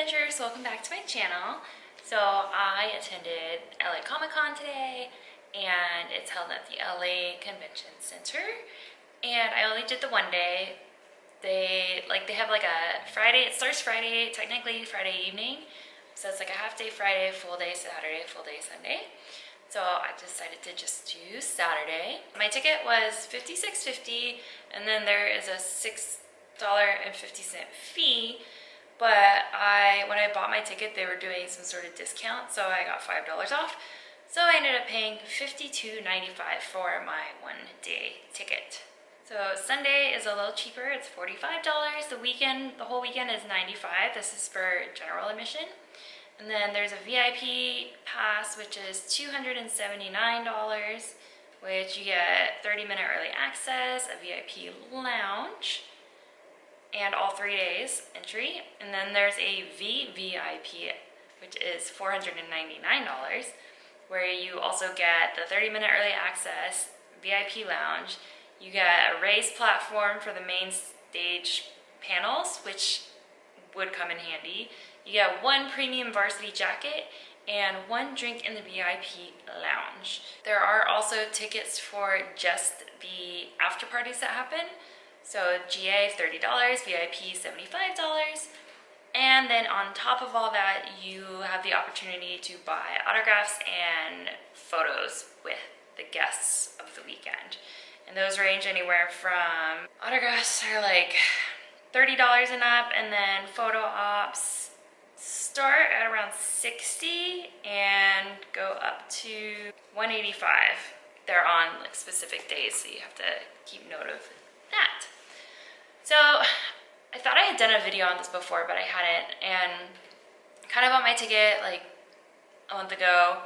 adventurers, welcome back to my channel. So I attended LA Comic Con today, and it's held at the LA Convention Center, and I only did the one day. They have like a Friday, it starts Friday, technically Friday evening, so it's like a half day Friday, full day Saturday, full day Sunday. So I decided to just do Saturday. My ticket was $56.50, and then there is a $6.50 fee. But when I bought my ticket, they were doing some sort of discount, so I got $5 off. So I ended up paying $52.95 for my one-day ticket. So Sunday is a little cheaper, it's $45. The whole weekend is $95. This is for general admission. And then there's a VIP pass, which is $279, which you get 30-minute early access, a VIP lounge, and all 3 days entry. And then there's a VVIP, which is $499, where you also get the 30-minute early access, VIP lounge. You get a raised platform for the main stage panels, which would come in handy. You get one premium varsity jacket and one drink in the VIP lounge. There are also tickets for just the after parties that happen. So GA $30, VIP $75. And then on top of all that, you have the opportunity to buy autographs and photos with the guests of the weekend. And those range anywhere from, autographs are like $30 and up, and then photo ops start at around $60 and go up to $185. They're on like specific days, so you have to keep note of that. So I thought I had done a video on this before, but I hadn't, and kind of bought my ticket like a month ago,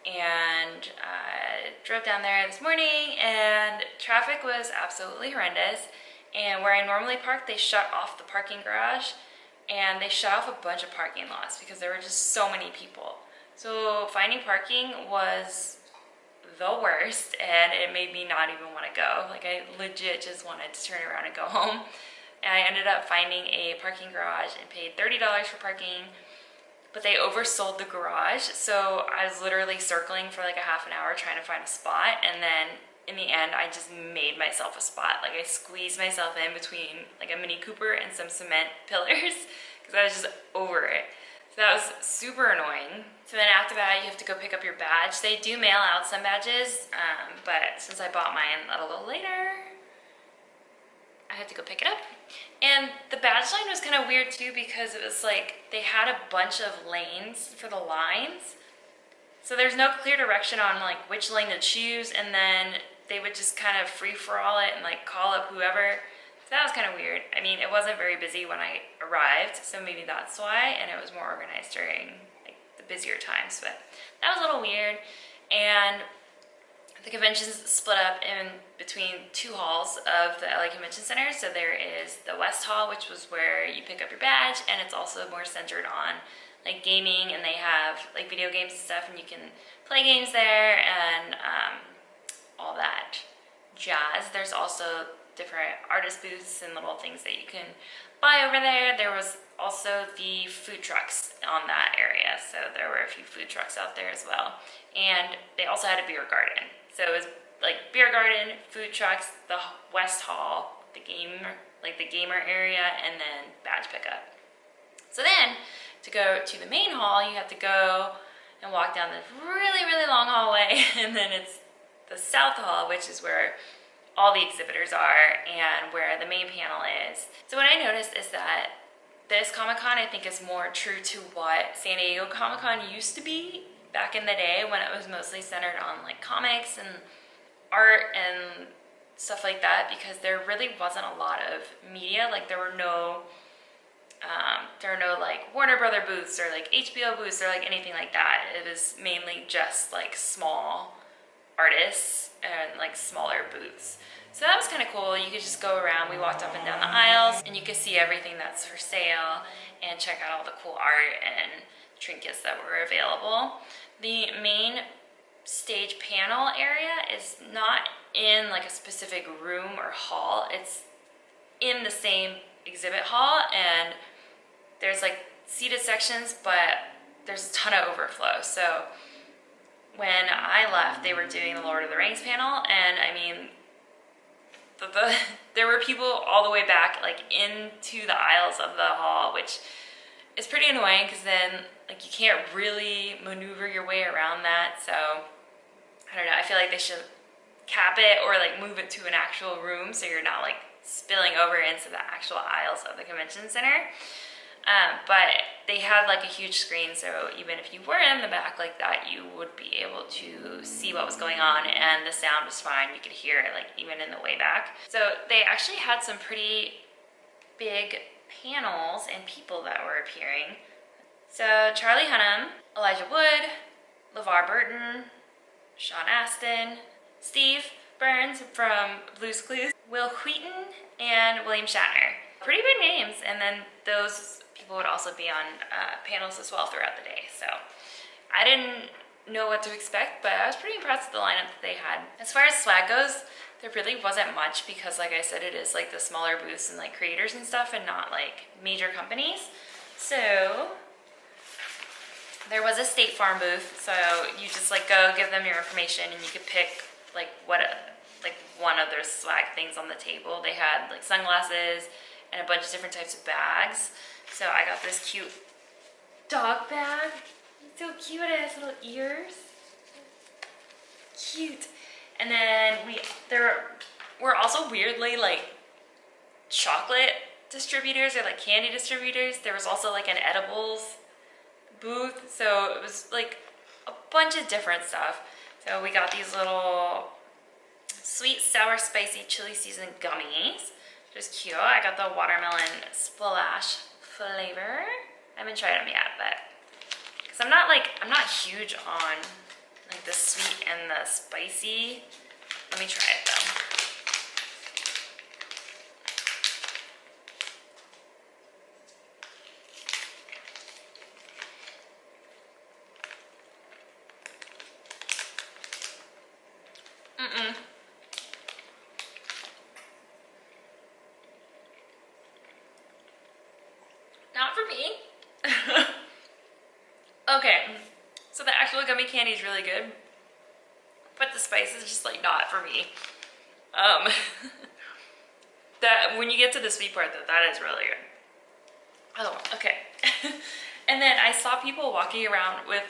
and I drove down there this morning, and traffic was absolutely horrendous. And where I normally park, they shut off the parking garage, and they shut off a bunch of parking lots because there were just so many people. So finding parking was the worst, and it made me not even want to go. Like, I legit just wanted to turn around and go home. And I ended up finding a parking garage and paid $30 for parking, but they oversold the garage. So I was literally circling for like a half an hour trying to find a spot, and then in the end, I just made myself a spot. Like, I squeezed myself in between like a Mini Cooper and some cement pillars because I was just over it. So that was super annoying. So then after that, you have to go pick up your badge. They do mail out some badges, but since I bought mine a little later, I had to go pick it up. And the badge line was kind of weird too, because it was like they had a bunch of lanes for the lines. So there's no clear direction on like which lane to choose, and then they would just kind of free-for-all it and like call up whoever. So that was kind of weird. I mean, it wasn't very busy when I arrived, so maybe that's why, and it was more organized during like the busier times, but that was a little weird. And the convention's split up in between two halls of the LA Convention Center. So there is the West Hall, which was where you pick up your badge, and it's also more centered on like gaming, and they have like video games and stuff, and you can play games there and all that jazz. There's also different artist booths and little things that you can buy over there. There was also the food trucks on that area, so there were a few food trucks out there as well. And they also had a beer garden. So it was like beer garden, food trucks, the West Hall, the gamer area, and then badge pickup. So then to go to the main hall, you have to go and walk down this really, really long hallway, and then it's the South Hall, which is where all the exhibitors are and where the main panel is. So what I noticed is that this Comic-Con, I think, is more true to what San Diego Comic-Con used to be back in the day, when it was mostly centered on like comics and art and stuff like that, because there really wasn't a lot of media. Like, there were no like Warner Brother booths or like HBO booths or like anything like that. It was mainly just like small artists and like smaller booths. So that was kind of cool. You could just go around. We walked up and down the aisles, and you could see everything that's for sale and check out all the cool art and trinkets that were available. The main stage panel area is not in like a specific room or hall. It's in the same exhibit hall, and there's like seated sections, but there's a ton of overflow. So when I left, they were doing the Lord of the Rings panel, and I mean, there were people all the way back, like into the aisles of the hall, which is pretty annoying because then like you can't really maneuver your way around that. So I don't know. I feel like they should cap it or like move it to an actual room so you're not like spilling over into the actual aisles of the convention center. But they had like a huge screen, so even if you were in the back like that, you would be able to see what was going on, and the sound was fine. You could hear it like even in the way back. So they actually had some pretty big panels and people that were appearing. So Charlie Hunnam, Elijah Wood, LeVar Burton, Sean Astin, Steve Burns from Blue's Clues, Will Wheaton, and William Shatner. Pretty big names, and then those people would also be on panels as well throughout the day. So I didn't know what to expect, but I was pretty impressed with the lineup that they had. As far as swag goes, there really wasn't much because, like I said, it is like the smaller booths and like creators and stuff and not like major companies. So there was a State Farm booth, so you just like go give them your information and you could pick like one of their swag things on the table. They had like sunglasses and a bunch of different types of bags. So I got this cute dog bag. It's so cute, it has little ears. Cute. And then there were also weirdly like chocolate distributors or like candy distributors. There was also like an edibles booth. So it was like a bunch of different stuff. So we got these little sweet, sour, spicy, chili seasoned gummies. Just cute. I got the watermelon splash flavor. I haven't tried them yet, but because I'm not huge on like the sweet and the spicy. Let me try it though. Not for me. Okay, so the actual gummy candy is really good, but the spice is just like not for me. That when you get to the sweet part, that is really good. Oh, okay. And then I saw people walking around with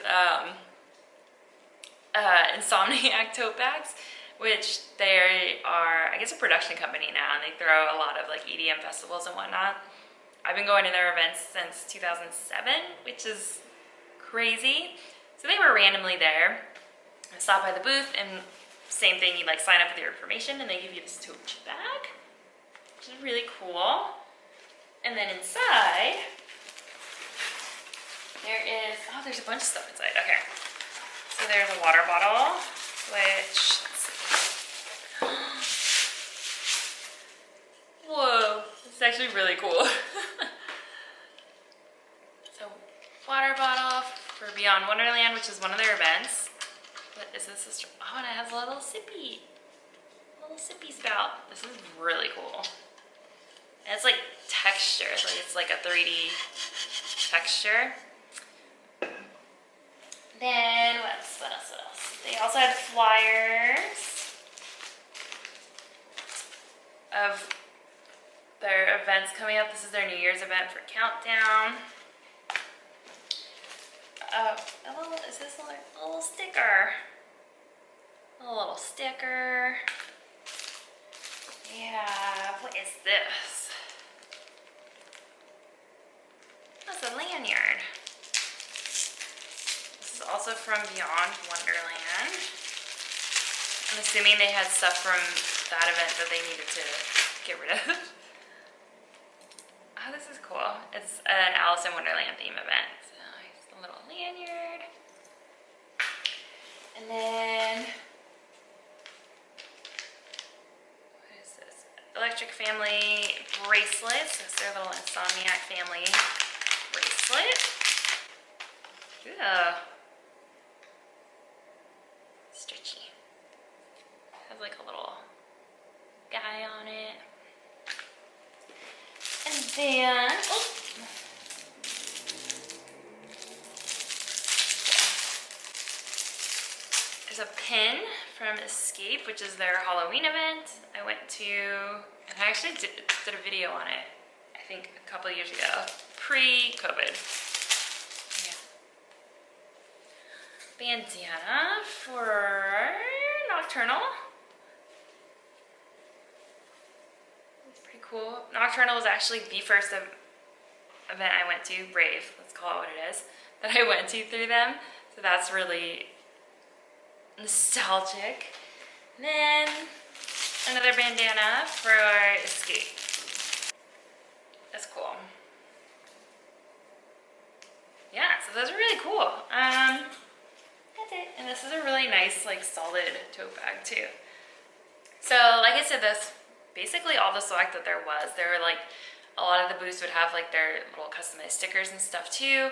Insomniac tote bags, which they are, I guess, a production company now, and they throw a lot of like EDM festivals and whatnot. I've been going to their events since 2007, which is crazy. So they were randomly there. I stopped by the booth, and same thing, you like sign up with your information and they give you this tote bag, which is really cool. And then inside, there is, oh, there's a bunch of stuff inside. Okay. So there's a water bottle, which, whoa, this is actually really cool. So, water bottle for Beyond Wonderland, which is one of their events. What is this? Oh, and it has a little sippy spout. This is really cool. And it's like texture, it's like a 3D texture. Then what else? They also had flyers of their events coming up. This is their New Year's event for Countdown. Is this a little sticker? A little sticker. Yeah, what is this? That's a lanyard. This is also from Beyond Wonderland. I'm assuming they had stuff from that event that they needed to get rid of. Oh, this is cool. It's an Alice in Wonderland theme event. So here's a little lanyard. And then, what is this? Electric Family bracelets. It's their little Insomniac family bracelet. Yeah. Stretchy. Has like a little guy on it. And then, is a pin from Escape, which is their Halloween event. I went to, and I actually did a video on it, I think a couple of years ago, pre-COVID. Yeah. Bandana for Nocturnal. It's pretty cool. Nocturnal was actually the first event I went to, Brave, let's call it what it is, that I went to through them. So that's really nostalgic. And then another bandana for Escape. That's cool. Yeah, so those are really cool. That's it. And this is a really nice, like, solid tote bag too. So, like I said, that's basically all the select that there was. There were like, a lot of the booths would have like their little customized stickers and stuff too.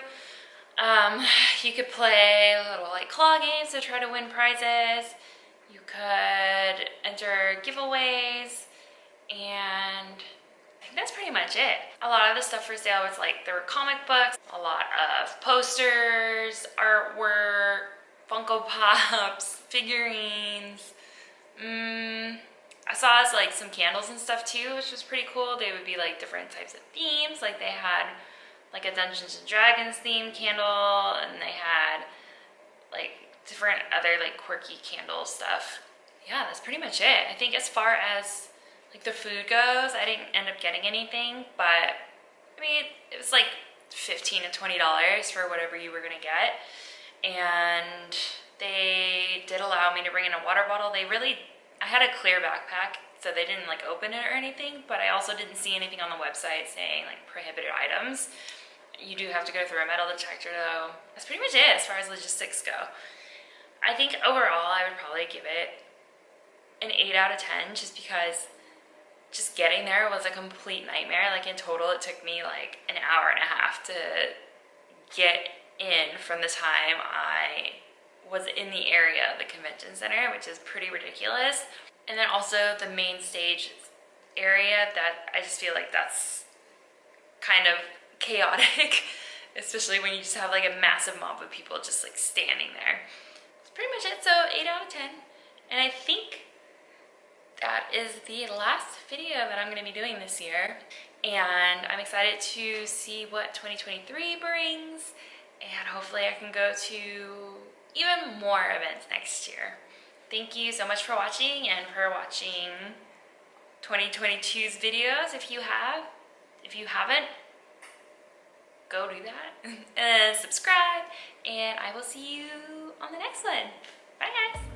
You could play little like claw games to try to win prizes. You could enter giveaways, and I think that's pretty much it. A lot of the stuff for sale was like, there were comic books, a lot of posters, artwork, Funko Pops, figurines. I saw like some candles and stuff too, which was pretty cool. They would be like different types of themes. Like they had like a Dungeons and Dragons themed candle, and they had like different other like quirky candle stuff. Yeah, that's pretty much it. I think as far as like the food goes, I didn't end up getting anything, but I mean, it was like $15 to $20 for whatever you were gonna get. And they did allow me to bring in a water bottle. I had a clear backpack, so they didn't like open it or anything, but I also didn't see anything on the website saying like prohibited items. You do have to go through a metal detector though. That's pretty much it as far as logistics go. I think overall I would probably give it an 8 out of 10, just because just getting there was a complete nightmare. Like in total it took me like an hour and a half to get in from the time I was in the area of the convention center, which is pretty ridiculous. And then also the main stage area, that I just feel like that's kind of chaotic, especially when you just have like a massive mob of people just like standing there. That's pretty much it. So 8 out of 10. And I think that is the last video that I'm going to be doing this year. And I'm excited to see what 2023 brings. And hopefully I can go to even more events next year. Thank you so much for watching, and for watching 2022's videos if you have. If you haven't, go do that. And subscribe, and I will see you on the next one. Bye guys!